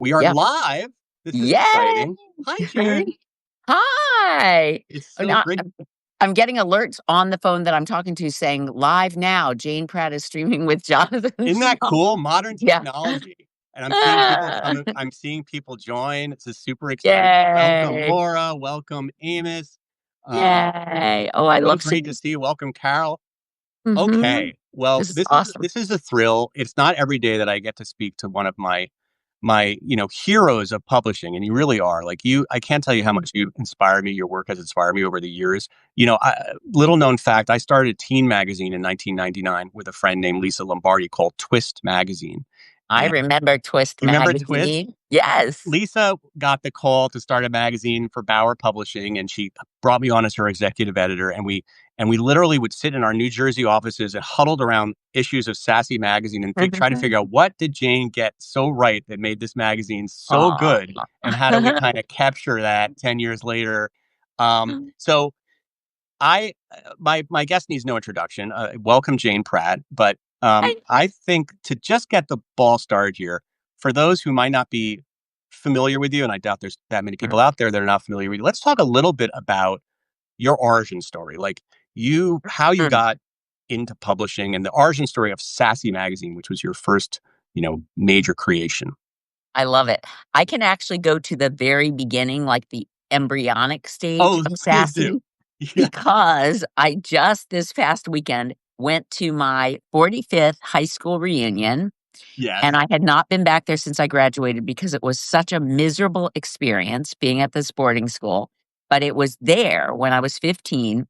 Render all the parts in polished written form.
We are Yeah. live. This is Yay! exciting. Hi, Jen. Hi. It's Oh, so now great. I'm getting alerts on the phone that I'm talking to saying live now. Jane Pratt is streaming with Jonathan Isn't that Schultz. cool? Modern Yeah. technology. And I'm seeing people Ah, come. I'm seeing people join. It's a super exciting. Welcome, yay. Laura. Welcome, Amos. Um, Yay. Oh, I so love great to seeing. see you. Welcome, Carol. Mm-hmm. Okay. Well, This is awesome. this is a thrill. It's not every day that I get to speak to one of my heroes of publishing, and you really are. Like, you, I can't tell you how much you inspire me. Your work has inspired me over the years. Little known fact, I started a teen magazine in 1999 with a friend named Lisa Lombardi called Twist magazine. I And remember Twist you remember Twist? magazine. Yes. Lisa got the call to start a magazine for Bauer Publishing, and she brought me on as her executive editor. And we literally would sit in our New Jersey offices and huddled around issues of Sassy magazine and try to figure out, what did Jane get so right that made this magazine so Aw. good, and how do we kind of capture that 10 years later. So my guest needs no introduction. Welcome, Jane Pratt. But I think, to just get the ball started here, for those who might not be familiar with you, and I doubt there's that many people out there that are not familiar with you, let's talk a little bit about your origin story, like how you got into publishing, and the origin story of Sassy magazine, which was your first, major creation. I love it. I can actually go to the very beginning, like the embryonic stage Oh, of please do. Sassy, Yeah. because I just this past weekend went to my 45th high school reunion, Yes. and I had not been back there since I graduated because it was such a miserable experience being at this boarding school. But it was there when I was 15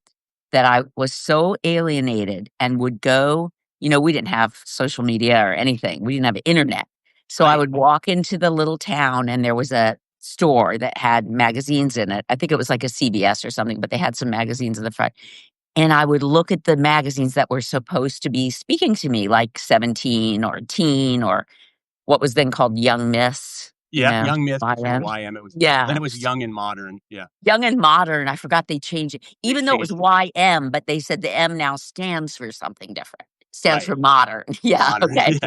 that I was so alienated and would go. We didn't have social media or anything. We didn't have internet. So I Right. would walk into the little town and there was a store that had magazines in it. I think it was like a CBS or something, but they had some magazines in the front. And I would look at the magazines that were supposed to be speaking to me, like 17 or Teen or what was then called Young Miss, Yeah. Young Myth before YM. YM. It was Then Yeah. it was Young and Modern. Yeah. Young and Modern, I forgot they changed it, They even though it was changed it. YM, but they said the M now stands for something different. Stands Right. for modern. Yeah, Modern. okay.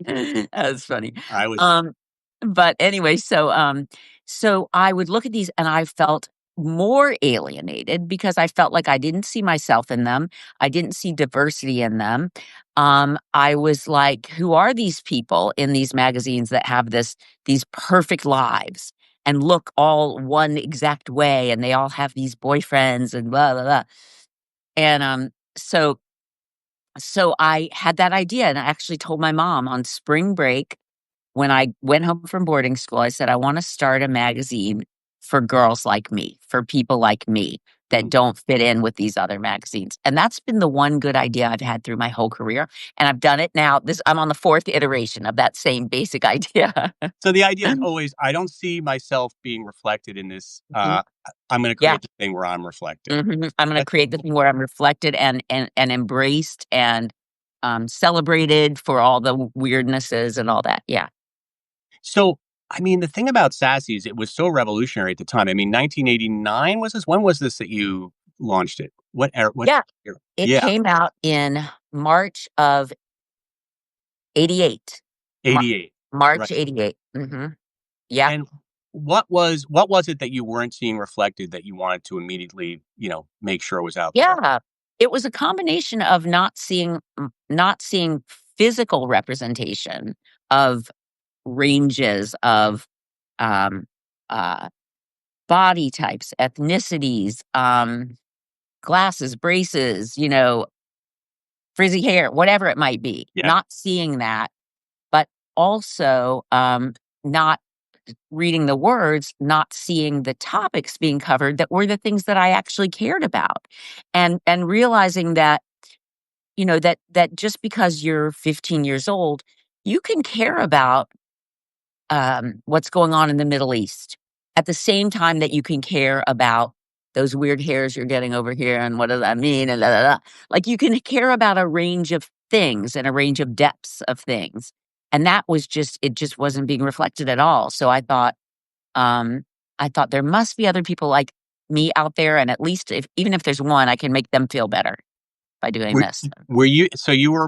Yeah. That's funny. I was there. Um, but anyway, so I would look at these and I felt more alienated because I felt like I didn't see myself in them. I didn't see diversity in them. I was like, who are these people in these magazines that have these perfect lives and look all one exact way, and they all have these boyfriends and blah blah blah. And so I had that idea, and I actually told my mom on spring break when I went home from boarding school. I said, I want to start a magazine for girls like me, for people like me that Mm. don't fit in with these other magazines. And that's been the one good idea I've had through my whole career. And I've done it now. I'm on the fourth iteration of that same basic idea. So the idea is always, I don't see myself being reflected in this. Mhm. I'm going to Yeah. create the thing where I'm reflected. I'm going to That's create the thing where I'm reflected and embraced and celebrated for all the weirdnesses and all that. Yeah. so. I mean, the thing about Sassy is it was so revolutionary at the time. I mean, 1989 was this. When was this that you launched it? What era? What Yeah. year? It Yeah, came out in March of 88. Mar 88. March Right. 88. Yeah. And what was it that you weren't seeing reflected that you wanted to immediately, make sure was out there? Yeah. It was a combination of not seeing physical representation of ranges of, um, uh, body types, ethnicities, glasses, braces, frizzy hair, whatever it might be, Yeah. not seeing that, but also, not reading the words, not seeing the topics being covered that were the things that I actually cared about. And realizing that, that just because you're 15 years old, you can care about what's going on in the Middle East at the same time that you can care about those weird hairs you're getting over here and what does that mean and da, da, da. Like you can care about a range of things and a range of depths of things. And that was it just wasn't being reflected at all. So I thought there must be other people like me out there. And at least even if there's one, I can make them feel better by doing Were, this. were you,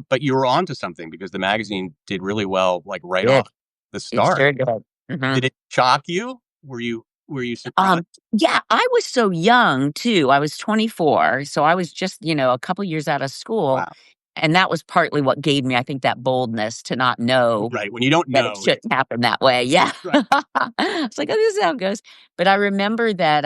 but you were onto something, because the magazine did really well, like, right Did. off. the It start. sure did. Mhm. Did it shock you? Were you surprised? Um, yeah, I was so young too. I was 24, so I was just, a couple years out of school, Wow. and that was partly what gave me, I think, that boldness to not know Right. When you don't that it know, shouldn't happen that way. Yeah. right. It's like, "Oh, this is how it goes." But I remember that,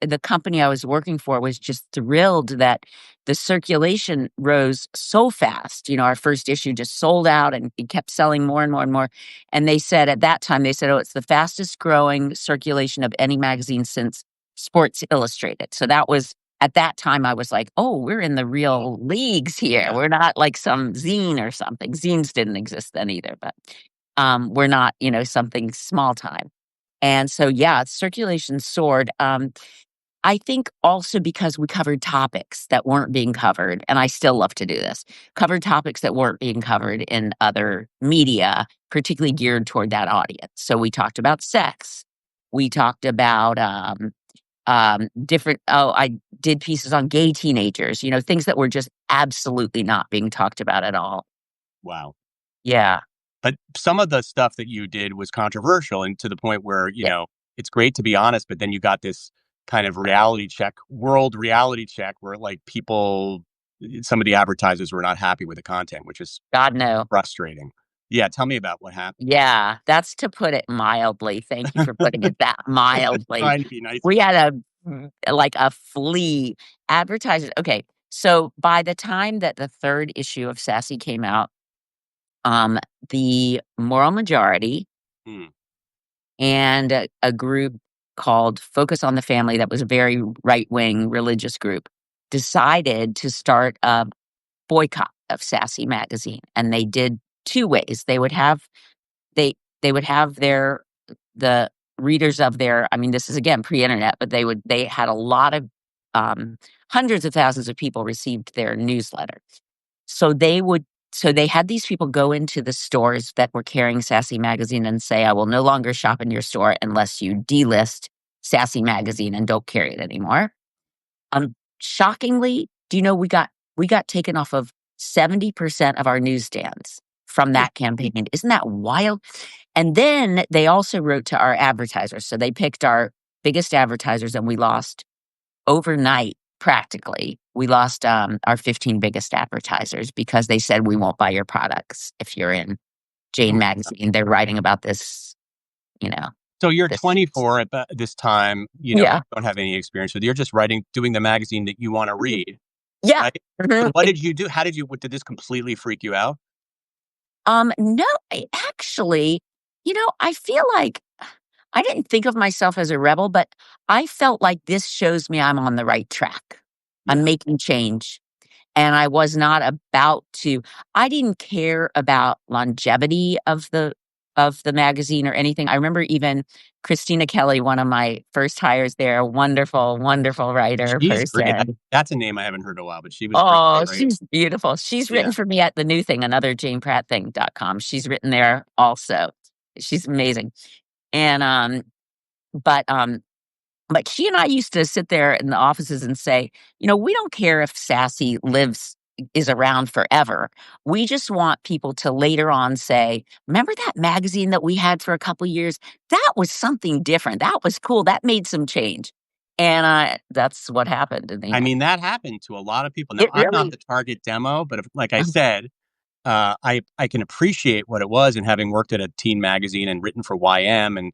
the company I was working for was just thrilled that the circulation rose so fast. Our first issue just sold out, and it kept selling more and more and more, and they said at that time, they said, "Oh, it's the fastest growing circulation of any magazine since Sports Illustrated." So that was at that time, I was like, "Oh, we're in the Oh, real leagues here. yeah. We're not like some zine or something." Zines didn't exist then either, but, we're not, something small time. And so, yeah, circulation soared. I think also because we covered topics that weren't being covered, and I still love to do this, covered topics that weren't being covered in other media, particularly geared toward that audience. So we talked about sex. We talked about different, I did pieces on gay teenagers, things that were just absolutely not being talked about at all. Wow. Yeah. But some of the stuff that you did was controversial and to the point where, Yeah. it's great to be honest, but then you got this kind of reality check, world reality check where like some of the advertisers were not happy with the content, which is God, no. frustrating. Yeah. Tell me about what happened. Yeah, that's to put it mildly. Thank you for putting it that mildly. Trying to be nice. We had like a flea advertisers. Okay, so by the time that the 3rd issue of Sassy came out, the Moral Majority Mm, and a group called Focus on the Family that was a very right-wing religious group decided to start a boycott of Sassy magazine, and they did 2 ways. They they would have the readers of their, I mean, this is again pre-internet, but they had a lot of, um hundreds of thousands of people received their newsletter. So they had these people go into the stores that were carrying Sassy magazine and say, "I will no longer shop in your store unless you delist Sassy magazine and don't carry it anymore." Shockingly, do you know we got taken off of 70% of our newsstands from good. that campaign. Isn't that wild? And then they also wrote to our advertisers. So they picked our biggest advertisers, and we lost overnight, practically. We lost, our 15 biggest advertisers because they said, "We won't buy your products if you're in Oh Jane my magazine." They're writing about this, you know, So you're this. 24 at this time, Yeah. don't have any experience with. You're just doing the magazine that you want to read, Yeah. right? Mhm. And what did you do? Did this completely freak you out? No, actually, I feel like I didn't think of myself as a rebel, but I felt like this shows me I'm on the right track. I'm Yeah. making change. And I was not about to, I didn't care about longevity of the magazine or anything. I remember even Christina Kelly, one of my first hires there, wonderful, wonderful writer She's great. person. That's a name I haven't heard in a while, but she was great, Oh, right? she's beautiful. She's written Yeah. for me at the new thing, another JanePrattThing.com. She's written there also. She's amazing. And but but she and I used to sit there in the offices and say, "We don't care if Sassy is around forever. We just want people to later on say, 'Remember that magazine that we had for a couple years? That was something different. That was cool. That made some change.'" And that's what happened in the I end. mean, that happened to a lot of people. Now, It I'm not really. the target demo, but like I said, I can appreciate what it was, and having worked at a teen magazine and written for YM, and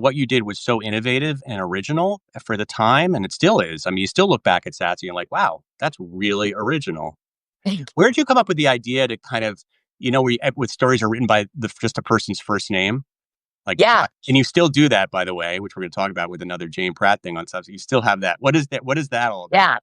what you did was so innovative and original for the time, and it still is. I mean, you still look back at Sassy and like, wow, that's really original. Thank Where did you come up with the idea to kind of, with stories are written by just a person's first name? Like, Yeah. and you still do that, by the way, which we're going to talk about with another Jane Pratt thing on Substack. You still have that. What is that? What is that all about? Yeah.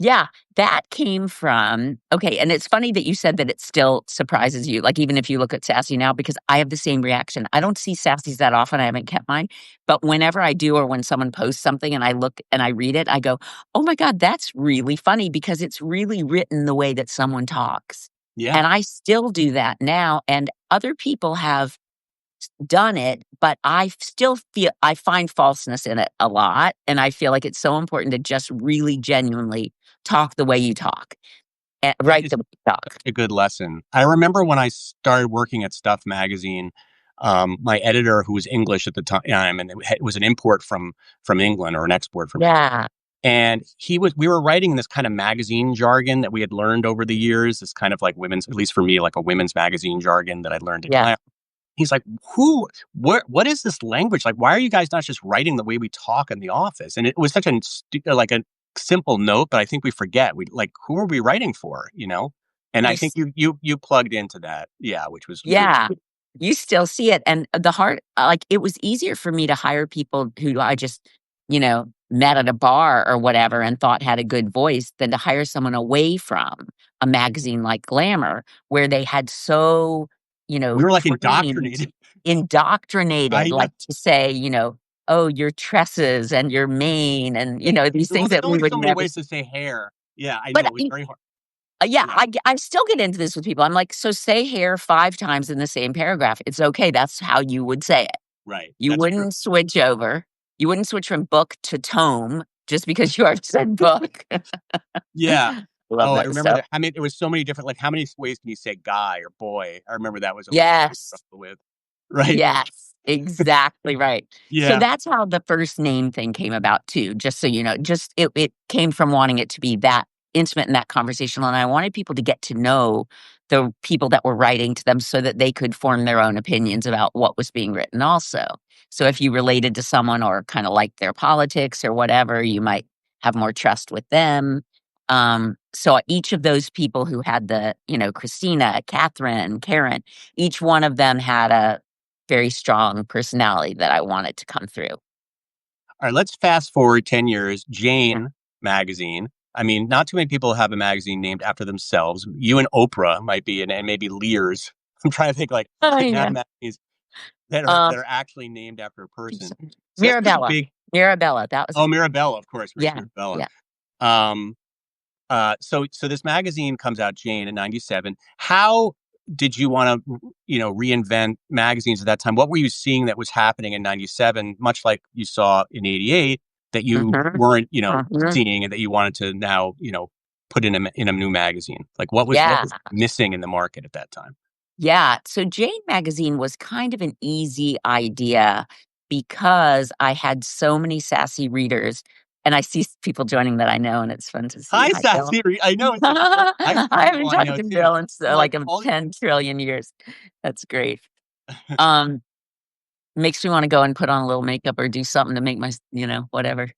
Yeah, that came from, okay, and it's funny that you said that it still surprises you, like, even if you look at Sassy now, because I have the same reaction. I don't see Sassies that often, I haven't kept mine, but whenever I do or when someone posts something and I look and I read it, I go, "Oh my god, that's really funny," because it's really written the way that someone talks, Yeah, and I still do that now, and other people have done it, but I find falseness in it a lot, and I feel like it's so important to just really genuinely talk the way you talk, and that write is the way you talk. a good lesson. I remember when I started working at Stuff Magazine, my editor, who was English at the time, and it was an import from England or an export from England. Yeah. And we were writing this kind of magazine jargon that we had learned over the years, this kind of like women's, at least for me, like a women's magazine jargon that I learned in Yeah. class. He's like, what is this language? Like, why are you guys not just writing the way we talk in the office? And it was such like a simple note, but I think we forget. We like, who are we writing for? And I You think you plugged into that. Yeah. Which was, Yeah. You still see it, and the hard like, it was easier for me to hire people who I just, met at a bar or whatever and thought had a good voice than to hire someone away from a magazine like Glamour, where they had so, we were like trained, indoctrinated. I indoctrinated, know. like, to say, "Oh, your tresses and your mane," and, these Well, things there's that we only would so many never. ways to say hair. Yeah, I But know. It was very hard. yeah, Yeah, I still get into this with people. I'm like, "So say hair 5 times in the same paragraph. It's okay. That's how you would say it. right. You That's true. wouldn't switch over. You wouldn't switch from book to tome just because you already said book." Yeah. Love Oh, I that remember stuff. that. I mean, there was so many different, like, how many ways can you say guy or boy? I remember that was a word we Yes. struggled with. Right. Yes, exactly right. So Yeah. that's how the first name thing came about too, just so you know. Just it came from wanting it to be that intimate and that conversational, and I wanted people to get to know the people that were writing to them so that they could form their own opinions about what was being written also. So if you related to someone or kinda liked their politics or whatever, you might have more trust with them. So each of those people who had Christina, Catherine, Karen, each one of them had a very strong personality that I wanted to come through. All right, let's fast forward 10 years. Yeah. Jane magazine. I mean, not too many people have a magazine named after themselves. You and Oprah might be, and maybe Lear's. I'm trying to think like Oh, didn't have yeah. magazines that are Um, that are actually named after a who's person. So that's pretty Mirabella. big. Mirabella, that was Oh, Mirabella, of course, yeah, Mirabella. yeah. Um, so this magazine comes out, Jane, in '97. How did you want to, reinvent magazines at that time? What were you seeing that was happening in '97, much like you saw in '88, that you Mhm, weren't, mhm. seeing, and that you wanted to now, put in a new magazine? Like what was Yeah. missing in the market at that time? Yeah, so Jane Magazine was kind of an easy idea because I had so many sassy readers, and I see people joining that I know, and it's fun to see. Hi, Hi, Bill. Sassy. I know it's I see I people haven't I talked know to too. Bill in I'm like like all 10 trillion years. That's great. Um, Makes me wanna go and put on a little makeup or do something to make whatever.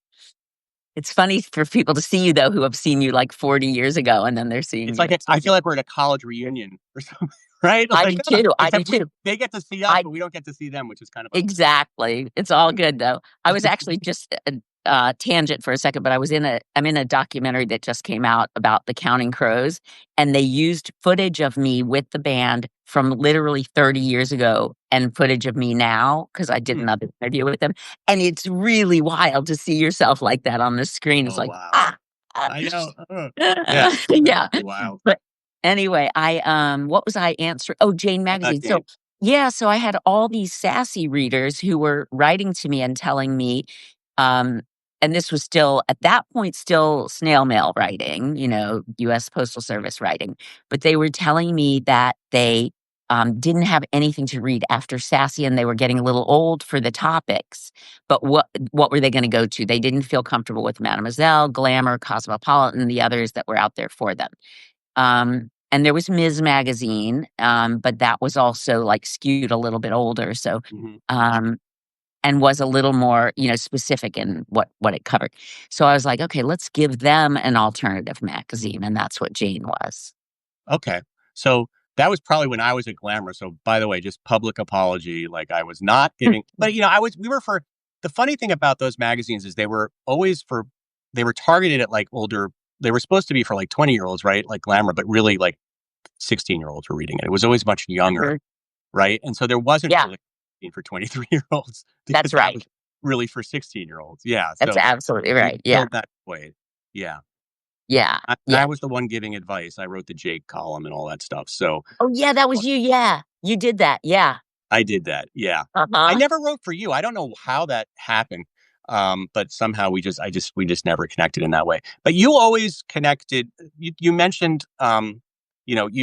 It's funny for people to see you though who have seen you like 40 years ago, and then they're seeing It's you. like It's I funny. feel like we're at a college reunion or something, right? I Like, do too, I do except too. they get to see us, I but we don't get to see them, which is kind of Exactly. It's all good though. I was actually just tangent for a second, but I'm in a documentary that just came out about the Counting Crows, and they used footage of me with the band from literally 30 years ago and footage of me now because I did hmm. another interview with them, and it's really wild to see yourself like that on the screen. It's Oh like, wow, ah, ah. I know. Yeah, that's Yeah. pretty wild. But anyway, what was I answering? Oh, Jane About Magazine. Jane. So yeah, so I had all these sassy readers who were writing to me and telling me, um, and this was still at that point still snail mail writing, US Postal Service writing, but they were telling me that they didn't have anything to read after Sassy and they were getting a little old for the topics. But what were they going to go to? They didn't feel comfortable with Mademoiselle, Glamour, Cosmopolitan, the others that were out there for them. And there was Ms. Magazine, but that was also like skewed a little bit older. So, Hmm. um, and was a little more, specific in what it covered. So I was like, okay, let's give them an alternative magazine, and that's what Jane was. Okay, so that was probably when I was at Glamour. So by the way, just public apology. Like I was not giving, but I was. We were for the funny thing about those magazines is they were targeted at like older. They were supposed to be for like 20-year-olds, right? Like Glamour, but really like 16-year-olds were reading it. It was always much younger, Mhm. right? And so there wasn't Yeah, really for 23-year-olds because that's that right. was really for 16-year-olds. Yeah. That's So absolutely we right. Yeah, filled that void. Yeah. yeah, I yeah. was the one giving advice. I wrote the Jake column and all that stuff. So Oh yeah, that was you. Yeah, you did that. Yeah. I did that. Yeah. Uh I huh. never wrote for you. I don't know how that happened. But somehow we just never connected in that way. But you always connected. You mentioned, you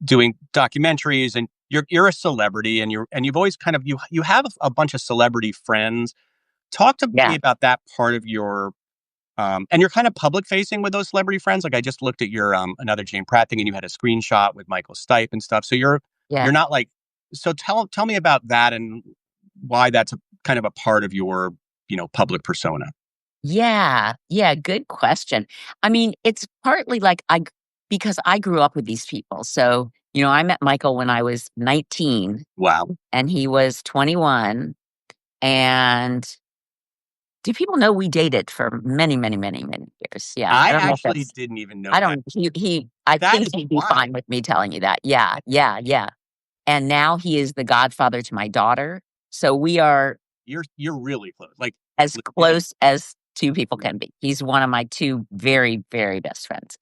doing documentaries, and you're a celebrity, and you've always kind of you have a bunch of celebrity friends. Talk to me Yeah, about that part of your and you're kind of public facing with those celebrity friends. Like I just looked at your another Jane Pratt thing, and you had a screenshot with Michael Stipe and stuff. So you're yeah. not like so tell me about that and why that's a kind of a part of your public persona. Yeah, yeah, good question. I mean, it's partly like because I grew up with these people. So, I met Michael when I was 19 Wow, and he was 21. And do people know we dated for many, many, many, many years? Yeah. I I don't know if actually that's, didn't even I know that. don't, I That think is he'd be fine wild. with me telling you that. Yeah, yeah, yeah. And now he is the godfather to my daughter. So we are You're really close, like as legit. close as two people Yeah, can be. He's one of my two very, very best friends.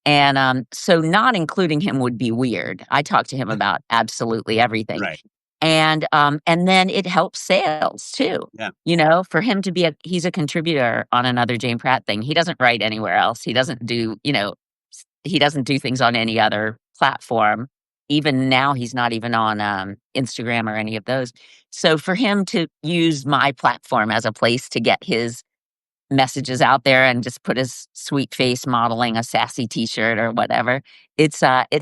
And, so not including him would be weird. I talk to him about absolutely everything. right. And then it helps sales too. Yeah, For him to be he's a contributor on another Jane Pratt thing. He doesn't write anywhere else. He doesn't do things on any other platform. Even now, he's not even on, Instagram or any of those. So for him to use my platform as a place to get his messages out there and just put his sweet face modeling a Sassy t-shirt or whatever. It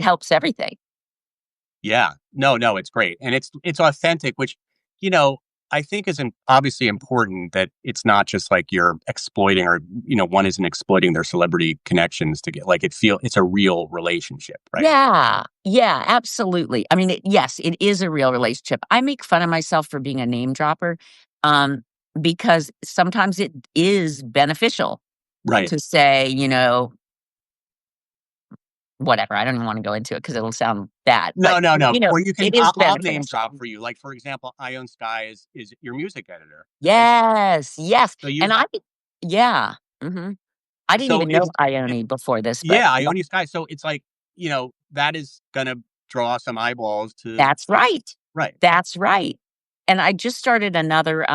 helps everything. yeah. No, no, it's great, and it's authentic, which you know I think is obviously important that it's not just like you're exploiting or one isn't exploiting their celebrity connections to get like it's a real relationship, right? Yeah. Yeah, absolutely. I mean, yes, it is a real relationship. I make fun of myself for being a name dropper, um, because sometimes it is beneficial Right. to say, whatever. I don't even want to go into it because it'll sound bad, but No, no, no. Or you can it is I'll name beneficial. drop for you. Like for example, Ione Sky is your music editor, right? Yes, yes. So you And yeah. Mhm. I didn't so even know it's it, Ione before this, but yeah, Ione Sky. So it's like that is gonna draw some eyeballs to that's right. right. That's right. And I just started another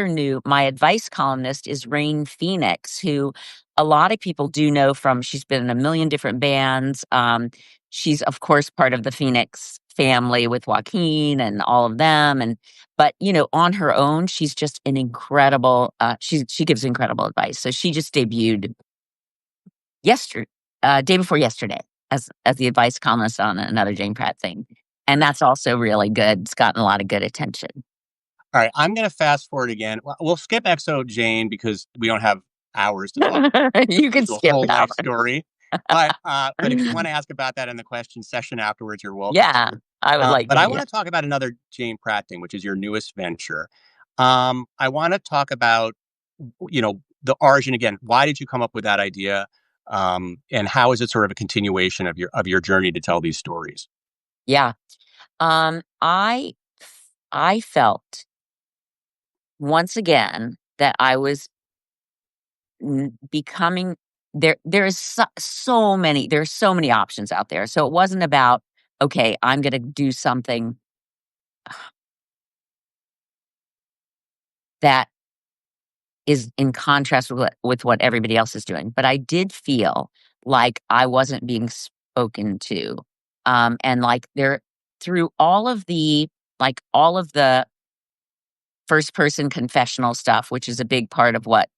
new my advice columnist is Rain Phoenix, who a lot of people do know from she's been in a million different bands. She's of course part of the Phoenix family with Joaquin and all of them. But on her own, she's just an incredible she gives incredible advice. So she just debuted yesterday day before yesterday as the advice columnist on another Jane Pratt thing. And Great. that's also really good. It's gotten a lot of good attention. All right, I'm gonna fast forward again. We'll skip XO Jane because we don't have hours to talk You can the skip whole that life one. story. But if you want to ask about that in the question session afterwards, you're welcome Yeah, to. I would like But to, I yeah. want to talk about another Jane Pratt thing, which is your newest venture. I want to talk about the origin again. Why did you come up with that idea? And how is it sort of a continuation of your journey to tell these stories? Yeah. I felt once again that I was becoming there's so many options out there. So it wasn't about, okay, I'm going to do something that is in contrast with what everybody else is doing. But I did feel like I wasn't being spoken to. And like there through all of the first person confessional stuff, which is a big part of what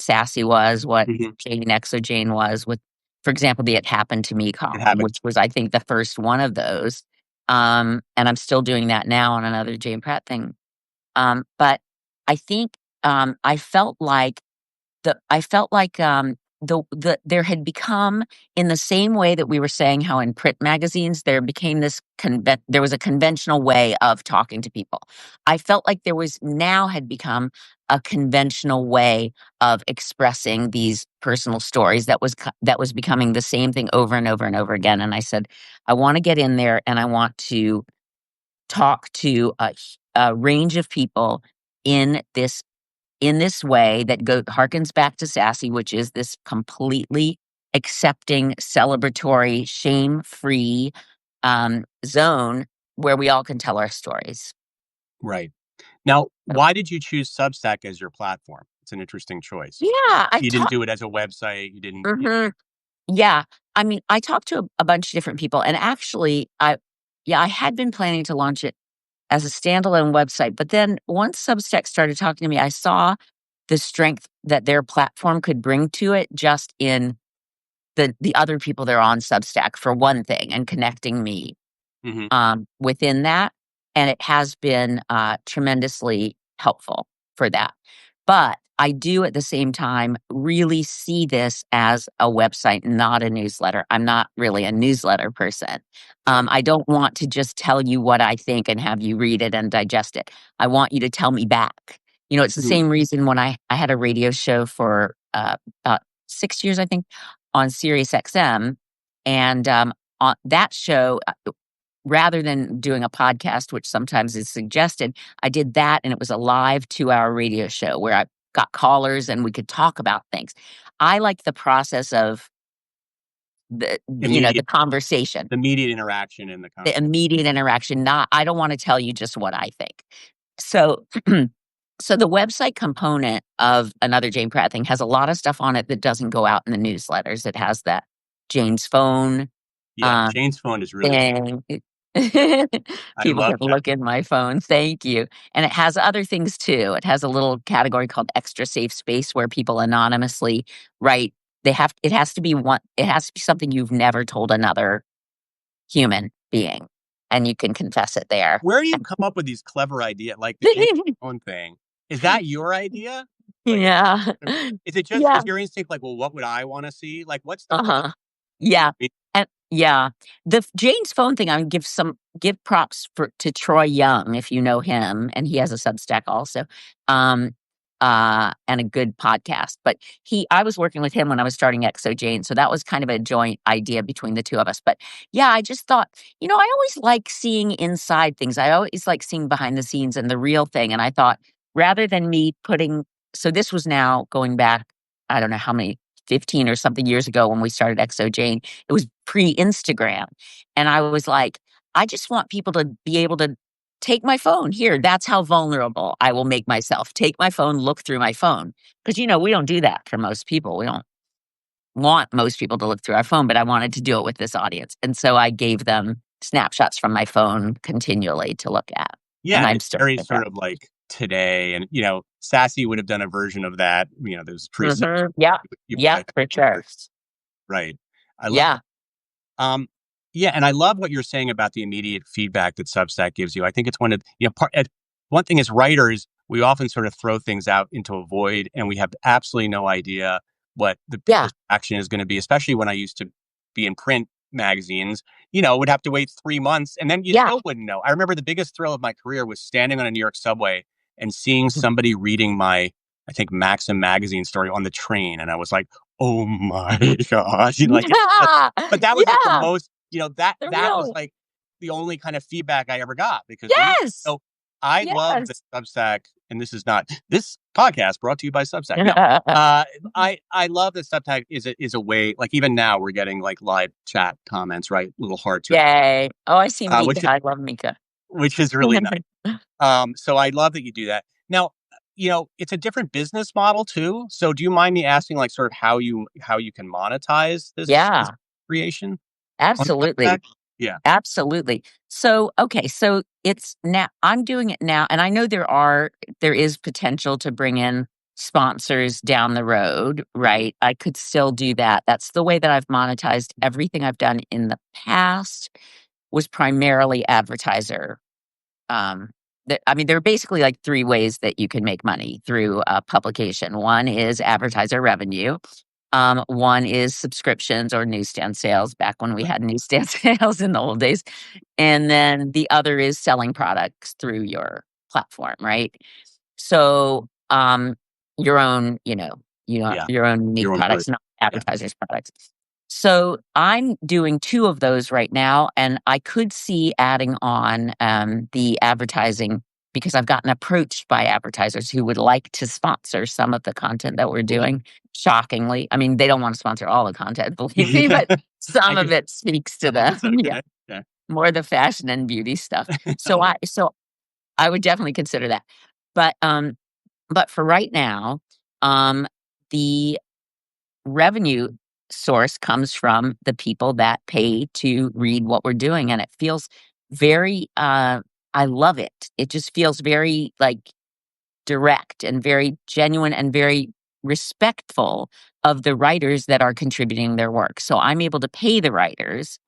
Sassy was, what Mhm. Jane Exo Jane was, with, for example, the It Happened to Me It column, happened. which was I think the first one of those. And I'm still doing that now on another Jane Pratt thing. But I think I felt like there had become, in the same way that we were saying how in print magazines there became there was a conventional way of talking to people. I felt like there was now had become a conventional way of expressing these personal stories that was becoming the same thing over and over and over again. And I said, I want to get in there and I want to talk to a range of people in this way that harkens back to Sassy, which is this completely accepting, celebratory, shame-free zone where we all can tell our stories. Right. Now, So, why did you choose Substack as your platform? It's an interesting choice. yeah, I You didn't talked. do it as a website. You didn't. Yeah, I mean, I talked to a bunch of different people, and actually, I had been planning to launch it as a standalone website, but then once Substack started talking to me, I saw the strength that their platform could bring to it just in the other people that are on Substack for one thing and connecting me Hmm. within that. And it has been tremendously helpful for that. But I do at the same time really see this as a website, not a newsletter. I'm not really a newsletter person. Yeah. I don't want to just tell you what I think and have you read it and digest it. I want you to tell me back. It's the Mhm. same reason when I had a radio show for about 6 years, I think, on Sirius XM. And on that show, rather than doing a podcast, which sometimes is suggested, I did that and it was a live 2-hour radio show where I got callers and we could talk about things. I like the process of the Immediate, conversation, the immediate interaction in the the conversation. immediate interaction. Not, I don't want to tell you just what I think. So, so the website component of Another Jane Pratt thing has a lot of stuff on it that doesn't go out in the newsletters. It has that Jane's phone Yeah, uh, Jane's phone is really cool. thing. I People love can that. look in my phone. Thank you. And it has other things too. It has a little category called extra safe space where people anonymously write. It has to be something you've never told another human being. And you can confess it there. Where do you come up with these clever ideas, like the James Bond thing? Is that your idea? Like, Yeah. is it just Yeah. is your instinct like, well, what would I want to see? Like, what's the first Uh-huh. thing? Yeah. And yeah. Jane's phone thing, I would give props to Troy Young, if you know him, and he has a Substack also. Um, and a good podcast. But I was working with him when I was starting Exo Jane, so that was kind of a joint idea between the two of us. But yeah, I just thought, I always like seeing inside things. I always like seeing behind the scenes and the real thing. And I thought rather than me so this was now going back, I don't know how many 15 or something years ago when we started Exo Jane. It was pre-Instagram. And I was like, I just want people to be able to take my phone. Here, that's how vulnerable I will make myself. Take my phone, look through my phone. Because, we don't do that for most people. We don't want most people to look through our phone, but I wanted to do it with this audience. And so I gave them snapshots from my phone continually to look at. Yeah, And and I'm it's still very with that. sort of like today, and Sassy would have done a version of that. There's preset Yeah. you Yeah, guys for sure. first, right? I love Yeah. Um, yeah, and I love what you're saying about the immediate feedback that Substack gives you. I think it's one thing as writers, we often sort of throw things out into a void, and we have absolutely no idea what the Yeah. people's action is going to be. Especially when I used to be in print magazines, would have to wait 3 months, and then you Yeah. still wouldn't know. I remember the biggest thrill of my career was standing on a New York subway and seeing somebody reading my, I think, Maxim magazine story on the train, and I was like, "Oh my gosh!" Like it's just Yeah. but that was like the Yeah. most, The that was real. like the only kind of feedback I ever got because they didn't. Yes. So I love the Yes. Substack, and this podcast brought to you by Substack. No, I love that Substack is a way, like even now we're getting like live chat comments, right? Little hearts, right? Yay. Oh, I see Which Mika. I love Mika. is really nice. So I love that you do that. Now, it's a different business model too. So do you mind me asking, like, sort of how you can monetize this Yeah, creation on Substack? absolutely. Yeah. Absolutely. So, okay, so it's now I'm doing it now, and I know there is potential to bring in sponsors down the road, Mhm. right? I could still do that. That's the way that I've monetized everything I've done in the past was primarily advertiser. I mean, there are basically like three ways that you can make money through a publication. One is advertiser revenue. One is subscriptions or newsstand sales back when we had newsstand sales in the old days. And then the other is selling products through your platform, right? So, your own, Yeah. your own unique Your own products, version. not Yeah. advertisers' products. So I'm doing two of those right now, and I could see adding on the advertising because I've gotten approached by advertisers who would like to sponsor some of the content that we're Cool. doing. Shockingly, I mean, they don't want to sponsor all the content, believe me, Yeah. but some I of just it speaks to some of them. it's Yeah, okay. Yeah. more the fashion and beauty stuff. I love So I would definitely consider that. But but for right now, um, the revenue source comes from the people that pay to read what we're doing, and it feels very, I love it. It just feels very, like, direct and very genuine and very respectful of the writers that are contributing their work. So I'm able to pay the writers,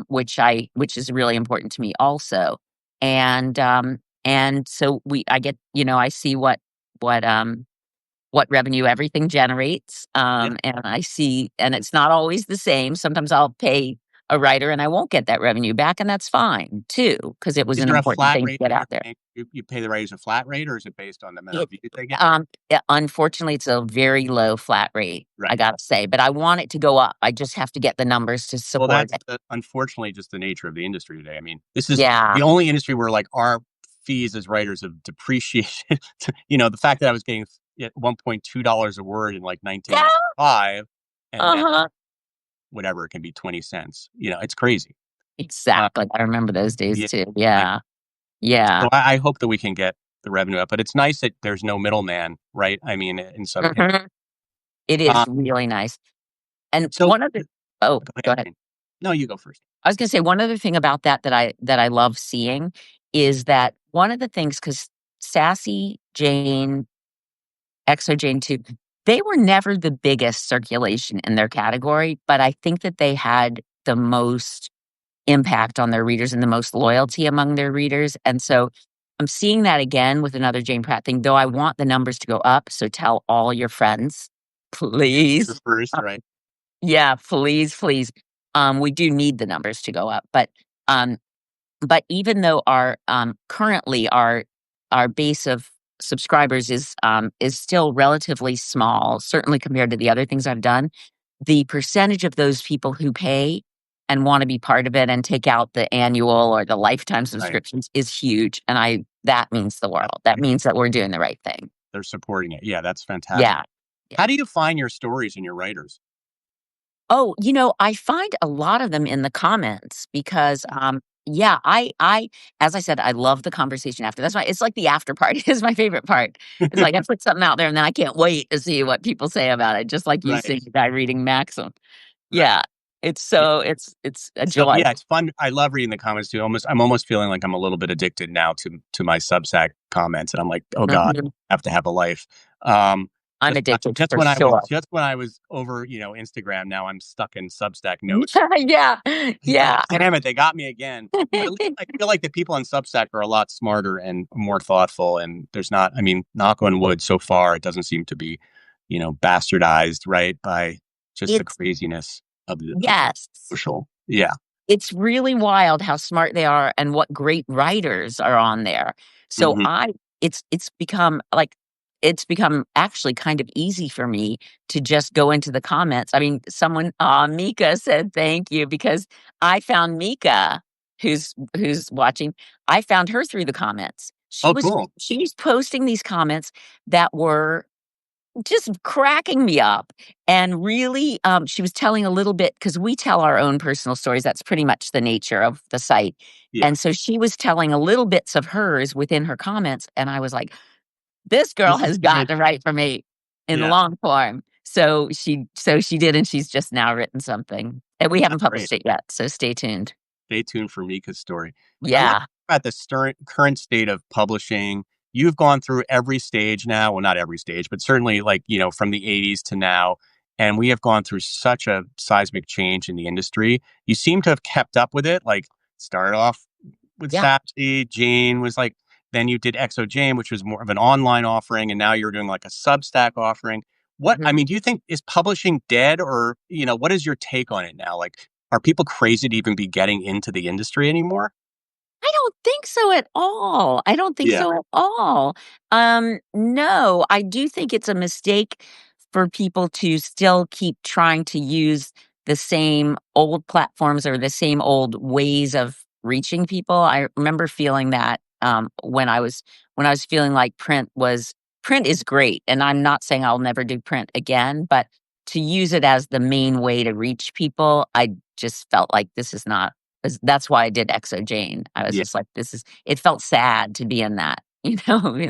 which is really important to me also. And so I get, I see what revenue everything generates. Yeah. And I see, and it's not always the same. Sometimes I'll pay a writer and I won't get that revenue back, and that's fine too, because it was Is an there a important flat thing to rate get that out you're there. paying? You pay the writers a flat rate, or is it based on the amount of It, views they get? unfortunately, it's a very low flat rate, I Right. gotta say, but I want it to go up. I just have to get the numbers to Well, support that's it. unfortunately just the nature of the industry today. I mean, this is Yeah. the only industry where like our fees as writers have depreciated. The fact that I was getting $1.2 a word in like Yeah. 1995, and now Uh-huh. whatever it can be 20 cents. It's crazy. Uh, Exactly. I remember those days yeah, too. I, Yeah. Yeah. so I hope that we can get the revenue up, but it's nice that there's no middleman, right? I mean, in some, Mhm. It um, is really nice. And so oh, go go ahead, ahead. Jane. No, you go first. I was gonna say one other thing about that I love seeing is that one of the things, because Sassy, Jane, Exo Jane too, they were never the biggest circulation in their category, but I think that they had the most impact on their readers and the most loyalty among their readers. And so I'm seeing that again with another Jane Pratt thing, though I want the numbers to go up. So tell all your friends, You're please. first, right? Yeah, please, please. We do need the numbers to go up, um, but even though currently our base of subscribers is still relatively small, certainly compared to the other things I've done, the percentage of those people who pay and want to be part of it and take out the annual or the lifetime Right. subscriptions is huge, and I that means the That's world. That great. means that we're doing the right thing. They're supporting it. Yeah, that's fantastic. Yeah. How do you find your stories and your writers? Oh, I find a lot of them in the comments because, yeah, as I said, I love the conversation after. That's why it's like the after party is my favorite part. It's like I put something out there and then I can't wait to see what people say about it, just like you Right, see the guy reading Maxim. right. Yeah, Yeah. it's a So joy. yeah, it's fun. I love reading the comments too. I'm almost feeling like I'm a little bit addicted now to my Substack comments, and I'm like, oh God, Mhm. I have to have a life. Um, I'm just addicted just for when I was sure. just when I was over, Instagram. Now I'm stuck in Substack notes. Yeah, It's like, yeah. damn it, they got me again. But at least I feel like the people on Substack are a lot smarter and more thoughtful. And there's not, I mean, knock on wood, so far it doesn't seem to be, bastardized, right, by just the It's craziness of the yes. social. Yeah. It's really wild how smart they are and what great writers are on there. So Hmm. it's become actually kind of easy for me to just go into the comments. I mean, Mika said thank you because I found Mika who's watching. I found her through the comments. Oh, cool. She was posting these comments that were just cracking me up. And really, she was telling a little bit because we tell our own personal stories. That's pretty much the nature of the site. Yeah. And so she was telling a little bits of hers within her comments. And I was like, this girl This is has got good. to write for me in Yeah. long form. So she did, and she's just now written something. And we haven't That's great. published it yet. So stay tuned. Stay tuned for Mika's story. I want to Yeah. talk about the current state of publishing. You've gone through every stage now. Well, not every stage, but certainly like, from the 80s to now. And we have gone through such a seismic change in the industry. You seem to have kept up with it. Like, started off with Yeah. Sassy. Jane was like, then you did Exo Jane, which was more of an online offering. And now you're doing like a Substack offering. I Mhm. mean, do you think is publishing dead, or, what is your take on it now? Like, are people crazy to even be getting into the industry anymore? I don't think so at all. I don't think Yeah. so at all. No, I do think it's a mistake for people to still keep trying to use the same old platforms or the same old ways of reaching people. I remember feeling that when I was feeling like print is great, and I'm not saying I'll never do print again, but to use it as the main way to reach people, I just felt like this is not that's why I did Exo Jane. I was Yeah. just like, it felt sad to be in that, in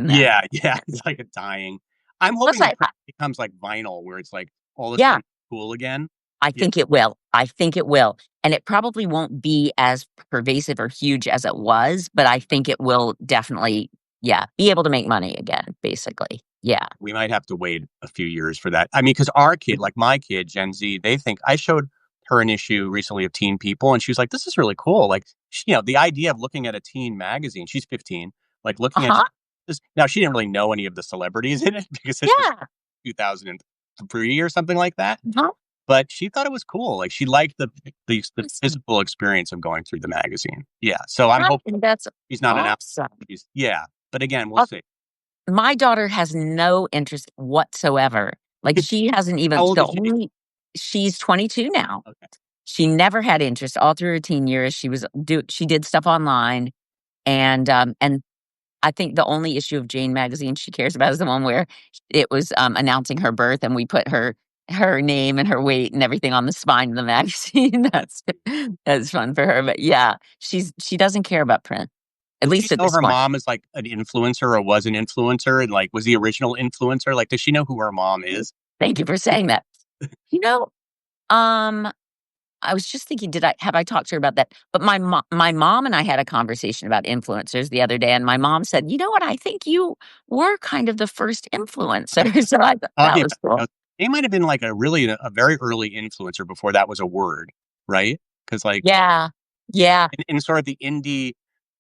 that. Yeah. Yeah. It's like a dying. I'm Plus, hoping that print becomes like vinyl, where it's like all of a yeah, sudden cool again. I Yeah, think it will. I think it will. And it probably won't be as pervasive or huge as it was, but I think it will definitely, yeah, be able to make money again, basically. Yeah. we might have to wait a few years for that. I mean, because our kid, like my kid, Gen Z, they think I showed her an issue recently of Teen People, and she was like, "This is really cool." Like, the idea of looking at a teen magazine. She's 15, like looking at Uh-huh. this. Now, she didn't really know any of the celebrities in it because this was Yeah. 2003 or something like that. Uh-huh. But she thought it was cool. Like, she liked the Awesome. physical experience of going through the magazine. Yeah. So I'm I hoping think that's she's not an out. awesome. Yeah. But again, we'll see. My daughter has no interest whatsoever. Like, she hasn't How even old the is she? only she's 22 now. Okay. She never had interest all through her teen years. She did stuff online, and I think the only issue of Jane magazine she cares about is the one where it was, announcing her birth, and we put her name and her weight and everything on the spine of the magazine. That's fun for her, but yeah, she doesn't care about print, at Does she least at know this her point. mom is like an influencer or was an influencer and like was the original influencer? Like, does she know who her mom is? Thank you for saying that. You know, um I was just thinking, did I talked to her about that? But my mom and I had a conversation about influencers the other day, and my mom said, "You know what? I think you were kind of the first influencer." So I thought that Talking was about, cool. they might have been like a very early influencer before that was a word, right? Because like Yeah. Yeah. in sort of the indie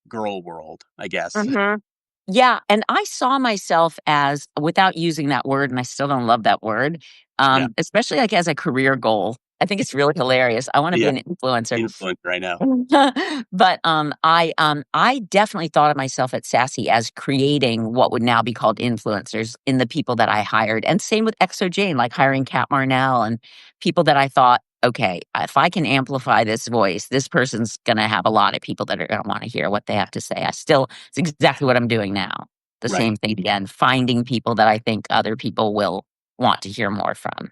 girl world, I guess. Mhm. Yeah, and I saw myself as without using that word, and I still don't love that word, Yeah, especially, like, as a career goal. I think it's really hilarious. I wanna be yeah, an influencer. influencer. I know. But, I definitely thought of myself at Sassy as creating what would now be called influencers in the people that I hired, and same with XO Jane, like hiring Kat Marnell and people that I thought, "Okay, if I can amplify this voice, this person's gonna have a lot of people that are gonna wanna hear what they have to say." It's exactly what I'm doing now. The Right. same thing again, finding people that I think other people will want to hear more from.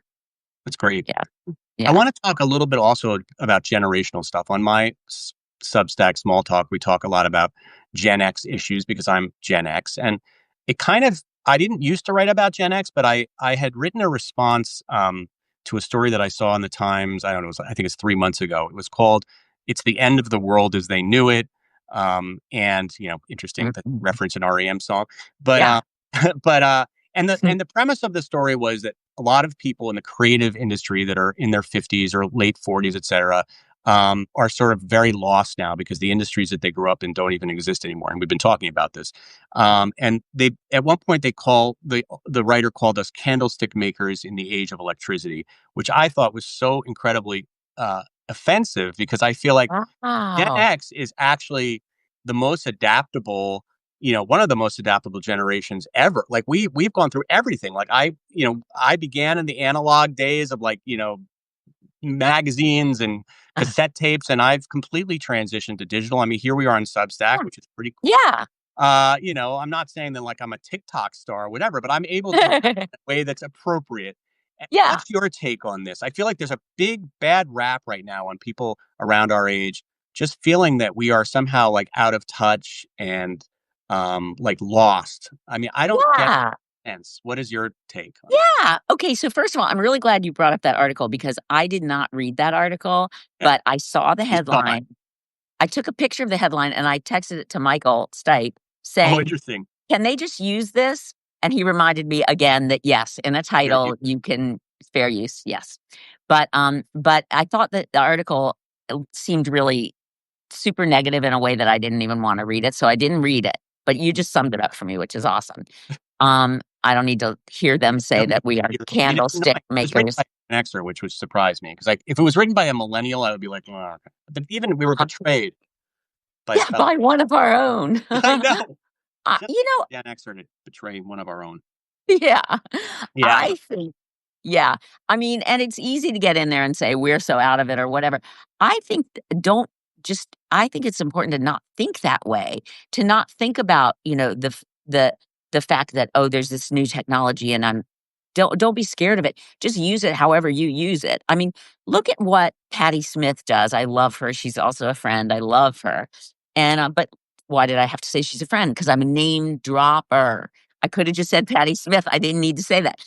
That's great. Yeah, I yeah. want to talk a little bit also about generational stuff. On my Substack Small Talk, we talk a lot about Gen X issues because I'm Gen X, and it kind of I didn't used to write about Gen X, but I had written a response to a story that I saw in the Times. I don't know, I think it's 3 months ago. It was called "It's the End of the World as They Knew It," and interesting the Mhm. reference an REM song, but Yeah. but and the premise of the story was that a lot of people in the creative industry that are in their 50s or late 40s, et cetera, are sort of very lost now because the industries that they grew up in don't even exist anymore. And we've been talking about this. And they, at one point, the writer called us candlestick makers in the age of electricity, which I thought was so incredibly offensive because I feel like Gen Wow. X is actually the most adaptable, one of the most adaptable generations ever. Like we've gone through everything. Like I began in the analog days of like, magazines and cassette tapes, and I've completely transitioned to digital. I mean, here we are on Substack, which is pretty cool. Yeah. I'm not saying that like I'm a TikTok star or whatever, but I'm able to do it in a way that's appropriate. Yeah. What's your take on this? I feel like there's a big bad rap right now on people around our age just feeling that we are somehow like out of touch and like lost. I mean, I don't get Yeah. sense. What is your take on that? Yeah. Okay, so first of all, I'm really glad you brought up that article because I did not read that article, Okay. but I saw the You saw it. headline. I took a picture of the headline and I texted it to Michael Stipe Oh, saying, interesting. "Can they just use this?" And he reminded me again that yes, in a Fair use. title you can fair use, yes. But I thought that the article seemed really super negative in a way that I didn't even wanna read it, so I didn't read it, but you just summed it up for me, which is awesome. I don't need to hear them No, say me that we are neither. I mean, candlestick it was written makers. by an Xer, which would surprise me because like if it was written by a millennial, I would be like, oh, okay. But even we were Uh, betrayed by a yeah, fellow. by one of our own. I know. Just You know, Gen Xer to betray one of our own. yeah, Yeah, I I don't. think yeah, I mean, and it's easy to get in there and say, "We're so out of it," or whatever. I think don't just I think it's important to not think that way, to not think about, the fact that, "Oh, there's this new technology and don't be scared of it. Just use it however you use it." I mean, look at what Patty Smith does. I love her. She's also a friend. I love her. But why did I have to say she's a friend? Because I'm a name dropper. I could have just said Patty Smith. I didn't need to say that.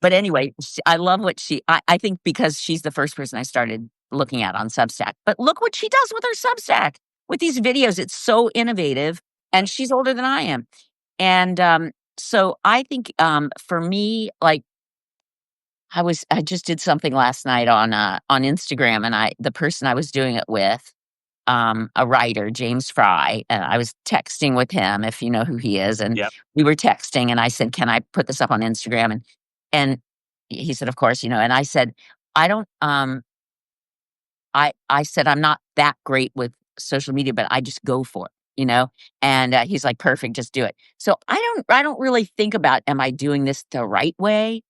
But anyway, I love what I think because she's the first person I started looking at on Substack. But look what she does with her Substack with these videos. It's so innovative, and Right. she's older than I am. And so I think for me, like I just did something last night on Instagram, and the person I was doing it with, a writer, James Fry, and I was texting with him, if you know who he is, and Yep. we were texting, and I said, "Can I put this up on Instagram?" And he said, "Of course," and I said, "I don't, I said, "I'm not that great with social media, but I just go for it," you know? And, he's like, "Perfect, just do it." So I don't really think about, am I doing this the right way?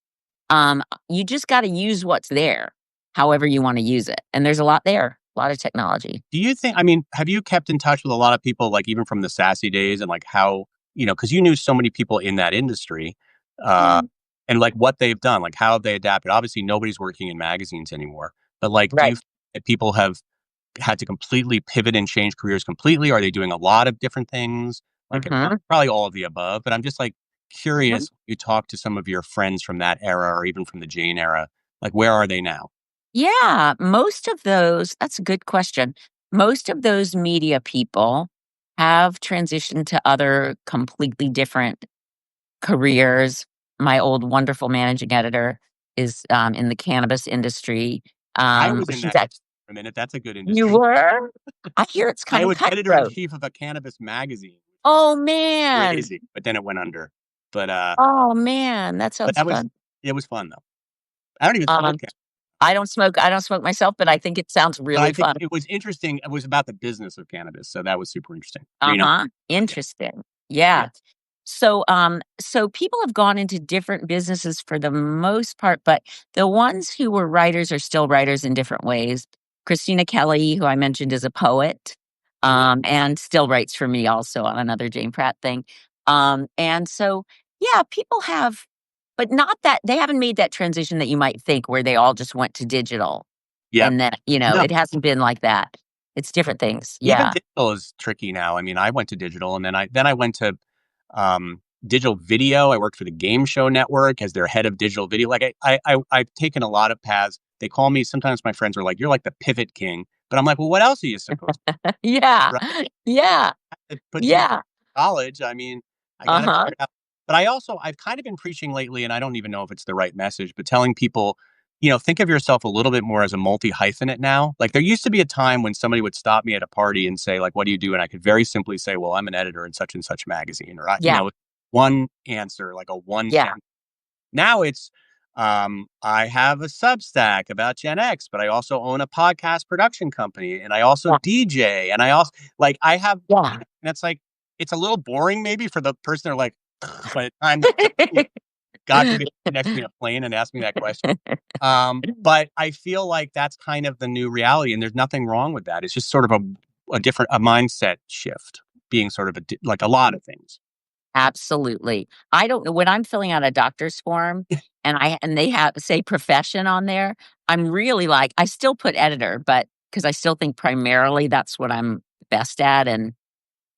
You just gotta use what's there, however you wanna use it, and there's a lot there, a lot of technology. Do you think, I mean, have you kept in touch with a lot of people, like even from the Sassy days and like how, because you knew so many people in that industry, uh, Yeah. and like what they've done, like how have they adapted? Obviously, nobody's working in magazines anymore, but like, do Right. you feel that people have had to completely pivot and change careers completely? Are they doing a lot of different things? Like, Mhm. probably all of the above, but I'm just like Mhm. curious, you talk to some of your friends from that era or even from the Jane era, like, where are they now? Yeah, most of those that's a good question. Most of those media people have transitioned to other completely different careers. My old wonderful managing editor is, in the cannabis industry. I was in She's that act for a minute. That's a good You industry. were? I hear it's I kinda was editor in cutthroat. chief of a cannabis magazine. Oh, man. Crazy, but then it went under. But, Oh, man, that but sounds that was fun. it was fun, though. I don't even smoke Um, cannabis, I don't smoke myself, but I think it sounds but I really think fun. it was interesting. It was about the business of cannabis, so that was super interesting. Uh-huh. But yeah, Interesting. yeah. Yeah. So people have gone into different businesses for the most part, but the ones who were writers are still writers in different ways. Christina Kelly, who I mentioned, is a poet, Mhm. and still writes for me also on another Jane Pratt thing. And so, yeah, people have, but not that they haven't made that transition that you might think, where they all just went to digital, Yep. and then No, it hasn't been like that. It's different things. even Yeah. digital is tricky now. I mean, I went to digital, and then I went to, digital video. I worked for the Game Show Network as their head of digital video. Like, I've taken a lot of paths. They call me sometimes my friends are like, "You're like the pivot king." But I'm like, "Well, what else are you supposed Yeah. to?" Yeah. To put 2 Yeah. college, I mean, I gotta Uh-huh. figure it out. But I've kind of been preaching lately, and I don't even know if it's the right message, but telling people, think of yourself a little bit more as a multi-hyphenate now. Like, there used to be a time when somebody would stop me at a party and say, like, "What do you do?" And I could very simply say, "Well, I'm an editor in such and such magazine," or Yeah. one answer, like a one Yeah. sentence. Now it's, I have a Substack about Gen X, but I also own a podcast production company, and I also Yeah. DJ, and I also like I have, Yeah. and it's like it's a little boring maybe for the person they're like, by the time that God forbid sit next to me in a plane and ask me that question. But I feel like that's kind of the new reality, and there's nothing wrong with that. It's just sort of a mindset shift, being sort of like a lot of things. Absolutely. I don't know when I'm filling out a doctor's form and they have say profession on there, I'm really like I still put editor, but because I still think primarily that's what I'm best at, and